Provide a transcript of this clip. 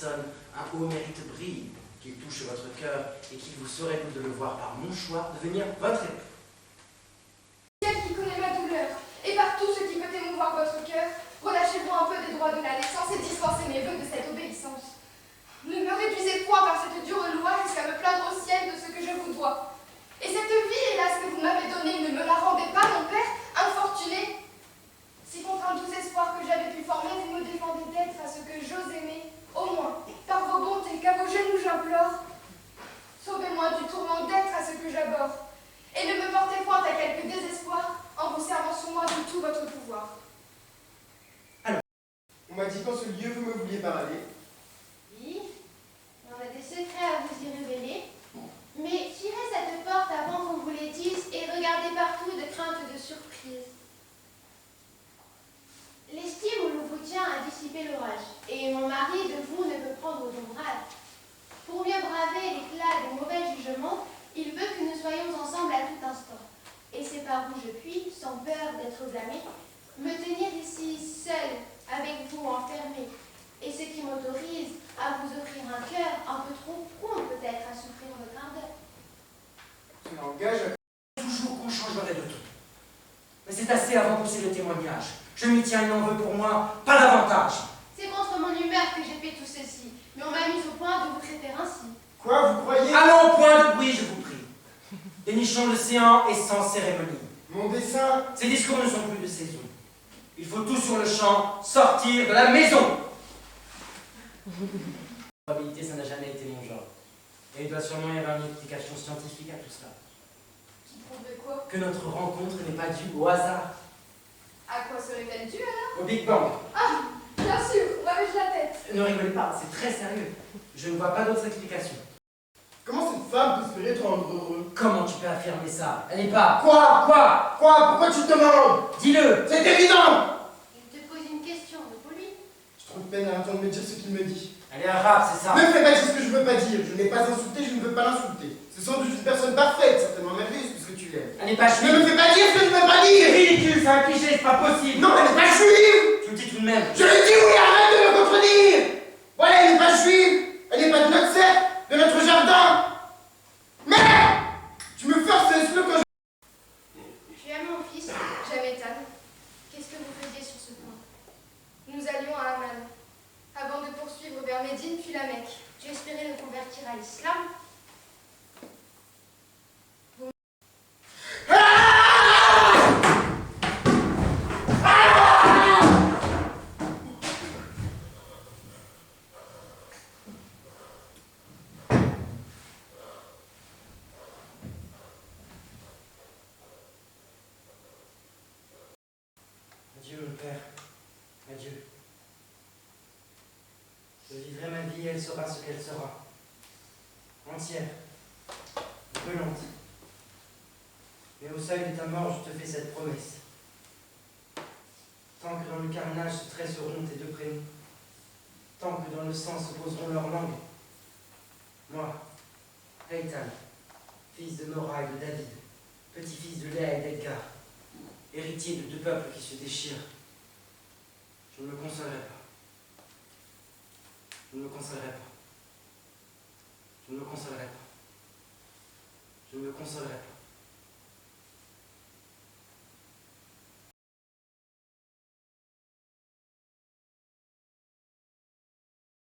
personne un haut mérite brille, qu'il touche votre cœur et qu'il vous saurait de le voir par mon choix devenir votre époux. Ciel qui connaît ma douleur, et par tout ce qui peut émouvoir votre cœur, relâchez-vous un peu des droits de la naissance et dispensez mes vœux de cette obéissance. Ne me réduisez point par cette dure loi jusqu'à me plaindre au ciel de ce que je vous dois. Et cette vie, hélas, que vous m'avez donnée, ne me la rendez pas, mon père, infortuné. Si contre un doux espoir que j'avais pu former, vous me défendez d'être à ce que j'ose aimer, au moins, par vos bontés, qu'à vos genoux j'implore. Sauvez-moi du tourment d'être à ce que j'aborde, et ne me portez point à quelque désespoir en vous servant sur moi de tout votre pouvoir. Alors, on m'a dit qu'en ce lieu vous me vouliez parler. Oui, on a des secrets à vous y révéler, mais tirez cette porte avant qu'on vous les dise et regardez partout de crainte de surprise. L'estime où l'on vous tient a dissipé l'orage, et mon mari de vous ne peut prendre d'ombrage. Pour mieux braver l'éclat des mauvais jugements, il veut que nous soyons ensemble à tout instant. Et c'est par où je puis, sans peur d'être blâmé, me tenir ici seule, avec vous enfermée, et ce qui m'autorise à vous offrir un cœur un peu trop prompt peut-être à souffrir votre ardeur. Cela engage à... Toujours qu'on changerait de tout. Mais c'est assez avant de pousser le témoignage. Je m'y tiens, il en veut pour moi, pas davantage. C'est contre mon humeur que j'ai fait tout ceci, mais on m'a mis au point de vous traiter ainsi. Quoi, vous croyez? Allons au point de bruit, je vous prie. Dénichons l'océan et sans cérémonie. Mon dessein... Ces discours ne sont plus de saison. Il faut tout sur le champ sortir de la maison. La probabilité, ça n'a jamais été mon genre. Et il doit sûrement y avoir une explication scientifique à tout cela. Qui prouve de quoi? Que notre rencontre n'est pas due au hasard. À quoi serait-elle due alors? Au Big Bang. Ah, bien sûr, ravage la tête. Ne rigolez pas, c'est très sérieux. Je ne vois pas d'autre explication. Comment cette femme peut espérer te rendre heureux? Comment tu peux affirmer ça? Elle n'est pas... Quoi? Quoi? Quoi? Pourquoi tu te demandes? Dis-le! C'est évident! Il te pose une question, Napoléon. Je trouve peine à entendre me dire ce qu'il me dit. Elle est arabe, c'est ça? Ne me fais pas dire ce que je ne veux pas dire. Je ne l'ai pas insulté, je ne veux pas l'insulter. C'est sans doute une personne parfaite, certainement merveilleuse, puisque tu l'aimes. Elle n'est pas Ne juive! me fais pas dire ce que je ne veux pas C'est dire! ridicule, c'est un cliché, c'est pas possible! Non, elle n'est pas juive! Tu le dis tout de même! Je le dis, oui, arrête de me contredire! Voilà, elle n'est pas juive! Elle n'est pas de notre cercle, de notre jardin! Merde! Tu me forces à exclure quand je... Tu aimes mon fils? J'aime Ethan. Qu'est-ce que vous faisiez sur ce point? Nous allions à Amman, avant de poursuivre vers Médine puis la Mecque. Tu espérais le convertir à l'islam? Adieu, mon père. Adieu. Je vivrai ma vie et elle sera ce qu'elle sera. Entière. Brûlante. Mais au seuil de ta mort, je te fais cette promesse. Tant que dans le carnage se tresseront tes deux prénoms, tant que dans le sang s'opposeront leurs langues, moi, Eitan, fils de Nora et de David, petit-fils de Léa et d'Edgar, héritier de deux peuples qui se déchirent, je ne me consolerai pas. Je ne me consolerai pas. Je ne me consolerai pas. Je ne me consolerai pas.